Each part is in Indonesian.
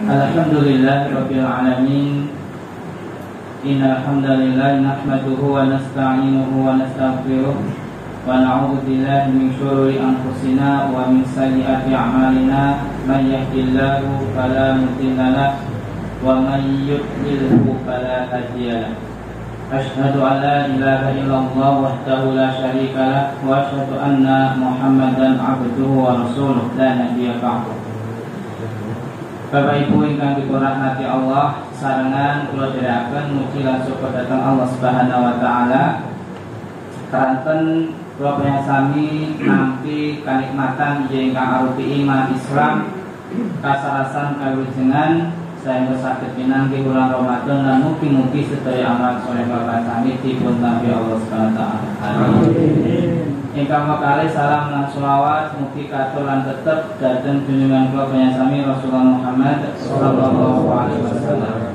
Alhamdulillahirabbil alamin. Innal hamdalillah nahmaduhu wa nasta'inuhu wa nastaghfiruh wa na'udzu billahi min shururi anfusina wa min sayyiati a'malina. May yahdihillahu fala mudilla lahu wa may yudlilhu fala hadiya lahu. Asyhadu an la ilaha illallah wahdahu la syarika lahu wa asyhadu anna Muhammadan abduhu wa rasuluh la nabiyya ba'dahu. Bapak Ibu ingkang dirahmati Allah, sarengan kula dherekaken mugi lan syukur dhateng Allah Subhanahu wa taala. Karanten kula panyasami nampi kanikmatan ingkang arupi iman Islam, kasarasan kawilujengan saengga saged pinanggih bulan Ramadan lan mugi-mugi sedaya amal saleh bapak sami dipun tampi Allah Subhanahu wa taala. Amin. Ingkang makale salam lan selawat mugi katur lan tetep dhateng junjungan kula panyasami Rasulullah Muhammad sallallahu alaihi wasallam.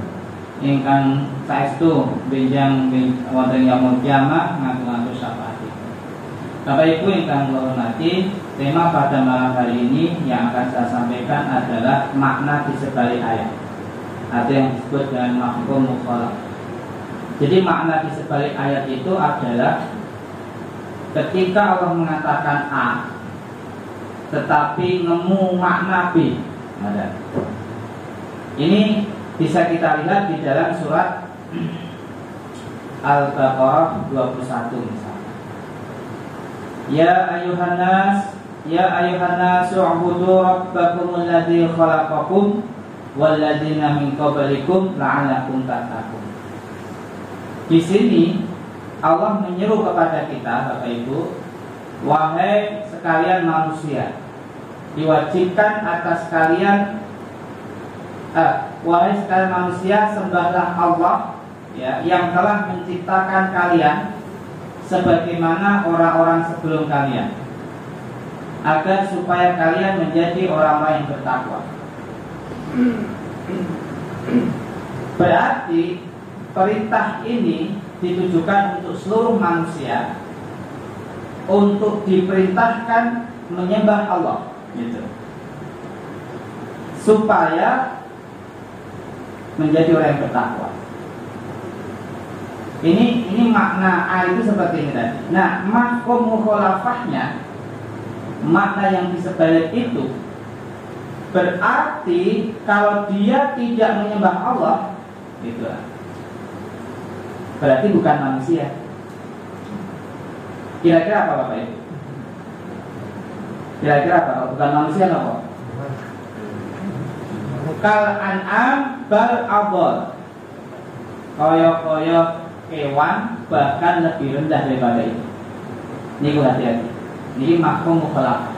Ingkang saestu benjang wonten yaumul kiamah ngantos syafaat. Bapak Ibu ingkang kula hormati, tema pada malam hari ini yang akan saya sampaikan adalah makna di sebalik ayat. Ada yang disebut dengan mafhum mukhalafah. Jadi makna di sebalik ayat itu adalah ketika Allah mengatakan A tetapi nemu makna B. Ada. Ini bisa kita lihat di dalam surat Al-Baqarah 21 misalnya. Ya ayuhan nas u'budu rabbakumul ladzi khalaqakum wal ladzina min qablikum la'allakum tattaqun. Di sini Allah menyeru kepada kita, Bapak Ibu, wahai sekalian manusia, diwajibkan atas kalian, wahai sekalian manusia, sembahlah Allah, ya, yang telah menciptakan kalian sebagaimana orang-orang sebelum kalian, agar supaya kalian menjadi orang-orang yang bertakwa. Berarti perintah ini ditujukan untuk seluruh manusia untuk diperintahkan menyembah Allah, gitu, supaya menjadi orang yang bertakwa. Ini makna A itu seperti ini tadi. Nah, mafhum mukhalafahnya, makna yang di sebalik itu berarti kalau dia tidak menyembah Allah, gitu, berarti bukan manusia. Kira-kira apa Bapak Ibu? Kira-kira apa? Kalau bukan manusia apa? Kal an'am bal adol. Koyok-koyok hewan bahkan lebih rendah daripada itu. Ini hati-hati. Ini mafhum mukhalafah.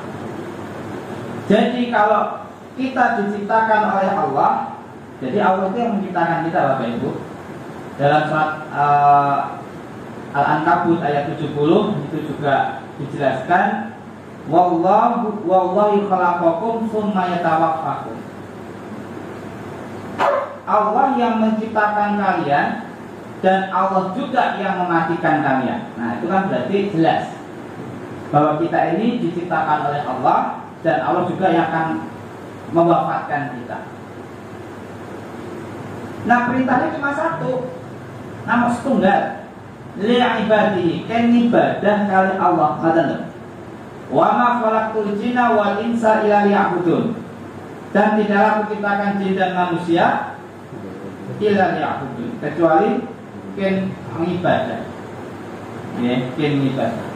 Jadi kalau kita diciptakan oleh Allah, jadi Allah itu yang menciptakan kita Bapak Ibu. Dalam surat Al-Ankabut ayat 70 itu juga dijelaskan, wallahi khalaqakum tsumma yatawaffakum. Allah yang menciptakan kalian dan Allah juga yang mematikan kalian. Nah, itu kan berarti jelas bahwa kita ini diciptakan oleh Allah dan Allah juga yang akan mewafatkan kita. Nah, perintahnya cuma satu, nama setunggal, li'ibadihi, ken ibadah kali Allah. Katakan, wa ma khalaqtul jinna wal insa illa liya'budun. Dan tidaklah kuciptakan jin dan manusia illa liya'budun, kecuali ken mengibadah. Ya, ken ibadah.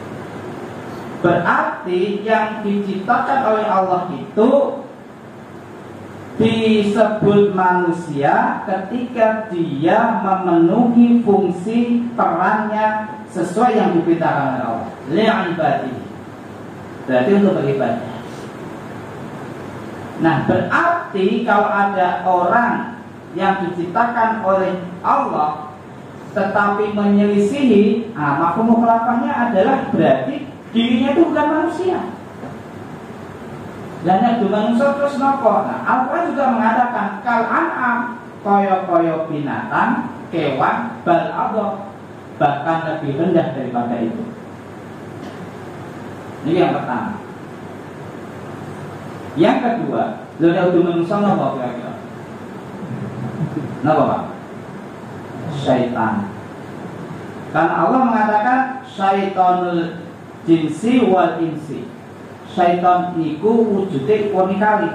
Berarti yang diciptakan oleh Allah itu disebut manusia ketika dia memenuhi fungsi perannya sesuai yang diperintahkan oleh Allah. Li'ibadihi, berarti untuk beribadah. Nah, berarti kalau ada orang yang diciptakan oleh Allah tetapi menyelisihi, mafhum mukhalafahnya adalah berarti dirinya itu bukan manusia. Dan itu manusia terus nopo. Nah, Al-Quran juga mengatakan kal an'am, koyo-koyo binatang, kewan, bal adol, bahkan lebih rendah daripada itu. Ini yang pertama. Yang kedua, lo udah manusia nopo kira-kira? Kenapa Pak? Syaitan. Karena Allah mengatakan syaitonul jinsi wal insi. Syaitan iku wujude woni kali.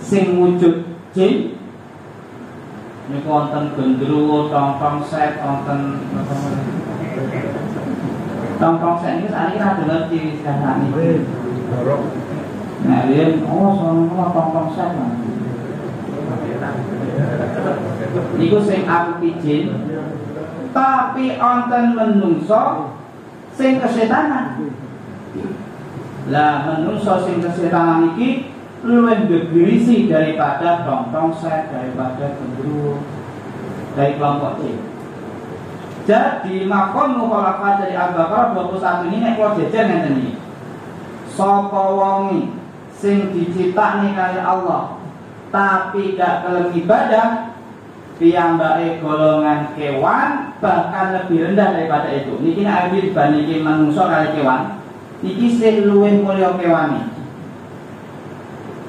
Sing wujud jin niku wonten gendruwo, tongtong set, wonten tongtong set niku sakniki ra ngerti istilahane. Nah, dia sono tongtong set. Niku sing arupi jin, tapi wonten menungso sing kesetanan. Lah menungso sing kesetanan iki luwih berisi daripada tongtong set, daripada gendruwo, dari kelompok jin. Jadi makom mukhalafah dari Al-Baqarah 21 ini nek kula jejer ngeten iki. Sapa wong sing diciptakne kaya Allah tapi gak kelem ibadah, piyambake golongan kewan bahkan lebih rendah daripada itu. Niki nek dibandingke manungsa kali kewan, iki sing luwih mulya kewane.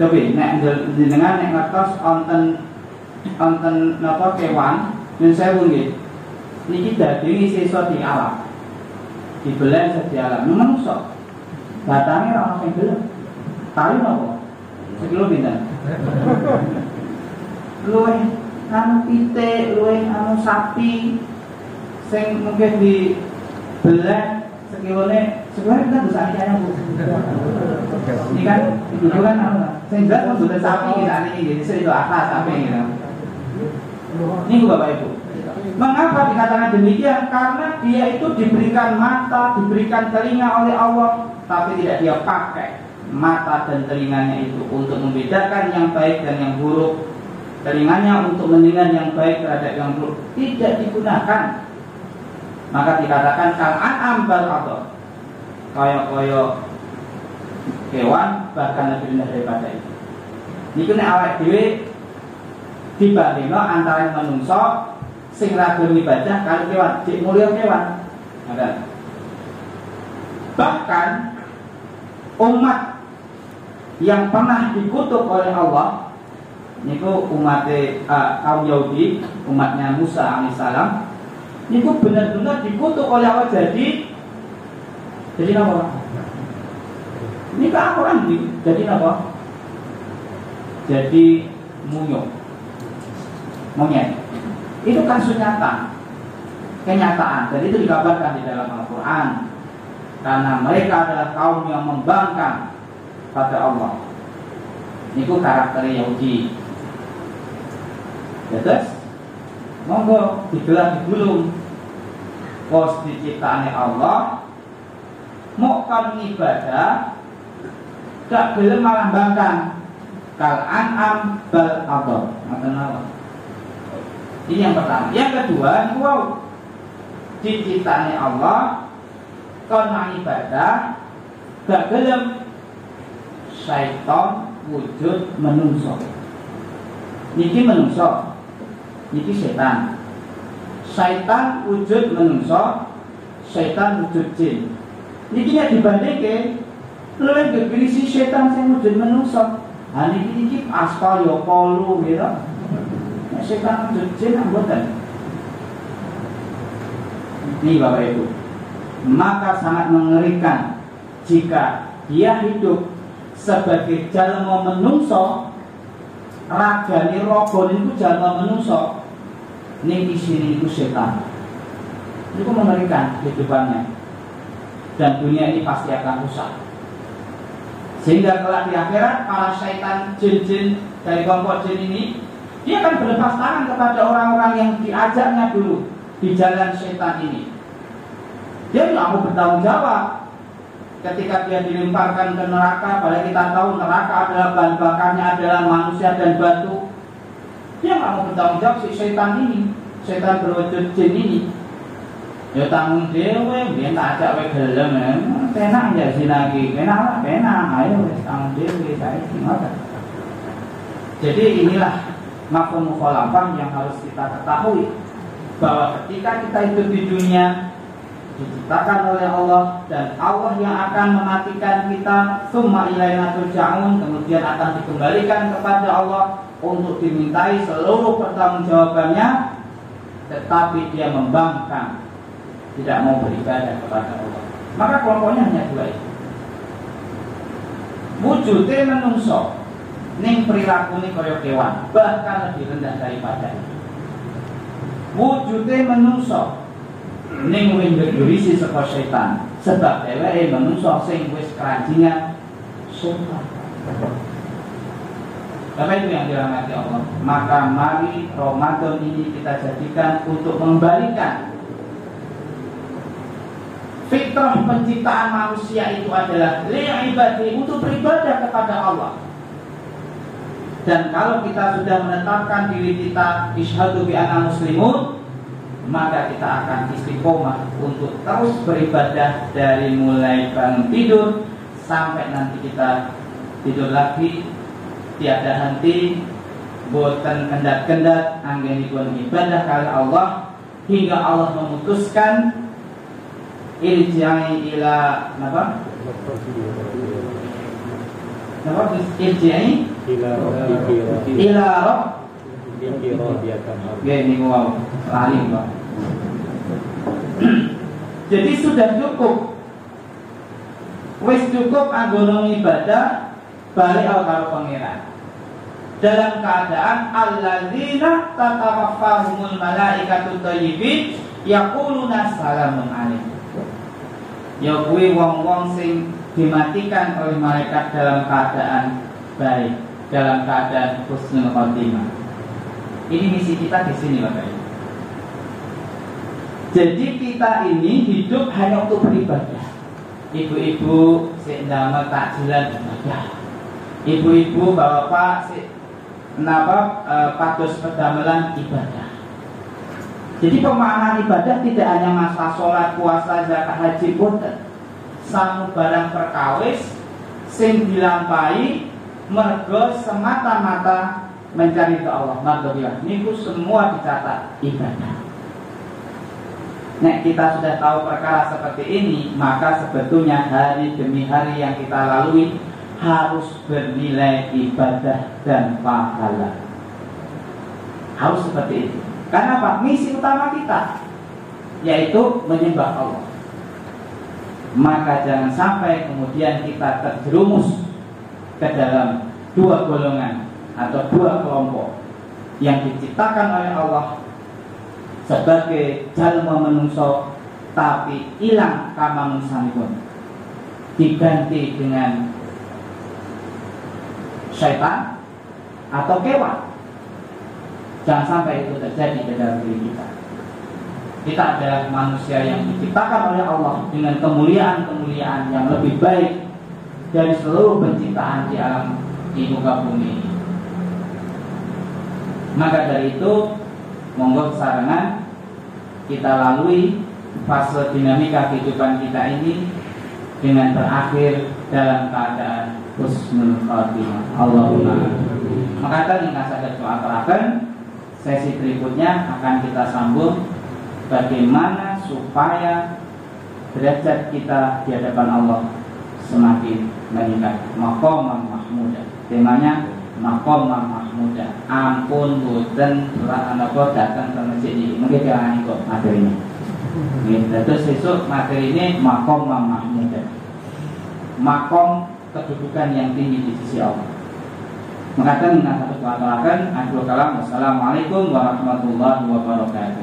Tapi nek jenengan nek ngertos wonten napa kewan yen sewu nggih. Niki daging sisa di alam. Dibeleh di alam. Menungso. Batange ora ono sing gelem. Tahu napa? Sekilo pinten? Luwih anu pitik, luwih anu sapi sing mungkin dibeleh sekilone kan bisa ayahnya Bu. Ini kan itu kan anu sing jelas kan sudah sapi kita ini jadi itu akal sapi gitu. Ini Bapak Ibu. Mengapa dikatakan demikian? Karena dia itu diberikan mata, diberikan telinga oleh Allah, tapi tidak dia pakai mata dan telinganya itu untuk membedakan yang baik dan yang buruk. Telinganya untuk mendengar yang baik terhadap yang buruk tidak digunakan. Maka dikatakan kal-an'am bal adall. Kaya kewan bahkan lebih rendah daripada itu. Niku nek awake dhewe dibandingno antara manungsa sing ra gelem ibadah karo kewan, cek mulya kewan. Ada. Bahkan umat yang pernah dikutuk oleh Allah niku umat kaum Yahudi, umatnya Musa alaihissalam, niku benar-benar dikutuk oleh Allah jadi apa? Ini Al-Quran jadi apa? Jadi monyet. Itu kasus nyata, kenyataan. Dan itu dikabarkan di dalam Al-Quran. Karena mereka adalah kaum yang membangkang pada Allah. Itu karakter Yahudi. Ya terus, monggo digelar digulung. Pos diciptaane Allah, mau kan ibadah, gak gelem malah bangkang. Kal-an'am bal adall. Ini yang pertama. Yang kedua, wow, diciptaane Allah kon ibadah gak gelem, syaitan wujud menungso. Niki menungso, niki setan. Syaitan wujud menungso, syaitan wujud jin. Niki nek dibandingke luwih berisi setan sing wujud menungso. Ha niki aspal yo polu gitu. Setan wujud jin mboten. Ini Bapak Ibu. Maka sangat mengerikan jika dia hidup sebagai jalma menungso, ragane ragane iku jalma menungso, ning isine iku setan. Itu mengerikan kehidupannya. Dan dunia ini pasti akan rusak. Sehingga kelak di akhirat para syaitan jin-jin dari kelompok jin ini, dia akan berlepas tangan kepada orang-orang yang diajaknya dulu di jalan setan ini. Dia tidak mau bertanggung jawab ketika dia dilemparkan ke neraka. Padahal kita tahu neraka adalah bahan bakarnya adalah manusia dan batu. Dia tidak mau bertanggung jawab si setan ini, setan berwujud jin ini. Ya tanggung dewe, dia tak ajak we gelem, penak ya sinagi, penak, ayo tanggung dewe, saya gimana? Jadi inilah mafhum mukhalafah yang harus kita ketahui, bahwa ketika kita hidup di dunia diciptakan oleh Allah dan Allah yang akan mematikan kita, tsumma ilaina turja'un, kemudian akan dikembalikan kepada Allah untuk dimintai seluruh pertanggungjawabannya, tetapi dia membangkang, tidak mau beribadah kepada Allah. Maka kelompoknya hanya dua itu. Wujude menungso ning prilakune kaya kewan, bahkan lebih rendah daripada itu. Wujude menungso ning windurisi saka setan, sebab dheweke menungso sing wis keranjingan setan. Bapak Ibu yang dirahmati Allah, maka mari Ramadan ini kita jadikan untuk membalikan fitrah penciptaan manusia itu adalah li'ibadi, untuk beribadah kepada Allah. Dan kalau kita sudah menetapkan diri kita isyhadu bi anna muslimun, maka kita akan istiqomah untuk terus beribadah dari mulai bangun tidur sampai nanti kita tidur lagi, tiada henti, boten kendat-kendat anggenipun ibadah kali Allah, hingga Allah memutuskan irji'i ila napa? Napa irji'i ila rabb ini wow, alim Pak. Jadi sudah cukup, wis cukup anggono ibadah, balik karo pangeran. Dalam keadaan alladzina tatawaffahumul malaikatu thayyibin yaquluna salamun alaikum. Ya kuwi wong-wong sing dimatikan oleh malaikat dalam keadaan baik, dalam keadaan husnul khotimah. Ini misi kita di sini Bapak Ibu. Jadi kita ini hidup hanya untuk beribadah. Ibu-ibu sik ndamel takjilan ibadah. Ibu-ibu bapak sik napa pados pedamelan ibadah. Jadi pemahaman ibadah tidak hanya masalah sholat, puasa, zakat, haji, boten. Samu barang perkawis sing dilampahi mergo semata-mata mencari ke Allah, mardobilah. Niku semua dicatat ibadah. Nek kita sudah tahu perkara seperti ini, maka sebetulnya hari demi hari yang kita lalui harus bernilai ibadah dan pahala. Harus seperti itu. Karena apa? Misi utama kita yaitu menyembah Allah. Maka jangan sampai kemudian kita terjerumus ke dalam dua golongan atau dua kelompok yang diciptakan oleh Allah sebagai jalma menungso tapi hilang kamanungsanipun, diganti dengan syaitan atau kewan. Jangan sampai itu terjadi di dalam diri kita. Kita adalah manusia yang diciptakan oleh Allah dengan kemuliaan-kemuliaan yang lebih baik dari seluruh penciptaan di alam di muka bumi ini. Maka dari itu, monggo sarangan kita lalui fase dinamika kehidupan kita ini dengan berakhir dalam keadaan husnul khotimah. Allahumma. Maka tadi saya doakan sesi berikutnya akan kita sambung bagaimana supaya derajat kita di hadapan Allah semakin meningkat. Maqaman mahmuda. Temanya Maqaman mahmuda. Ampun boten napa datang ke masjid ini. Mungkin jangan ikut materinya. Terus besok materi ini Maqaman mahmuda. Maqam kedudukan yang tinggi di sisi Allah. Mengatakan satu kalam. Assalamualaikum warahmatullahi wabarakatuh.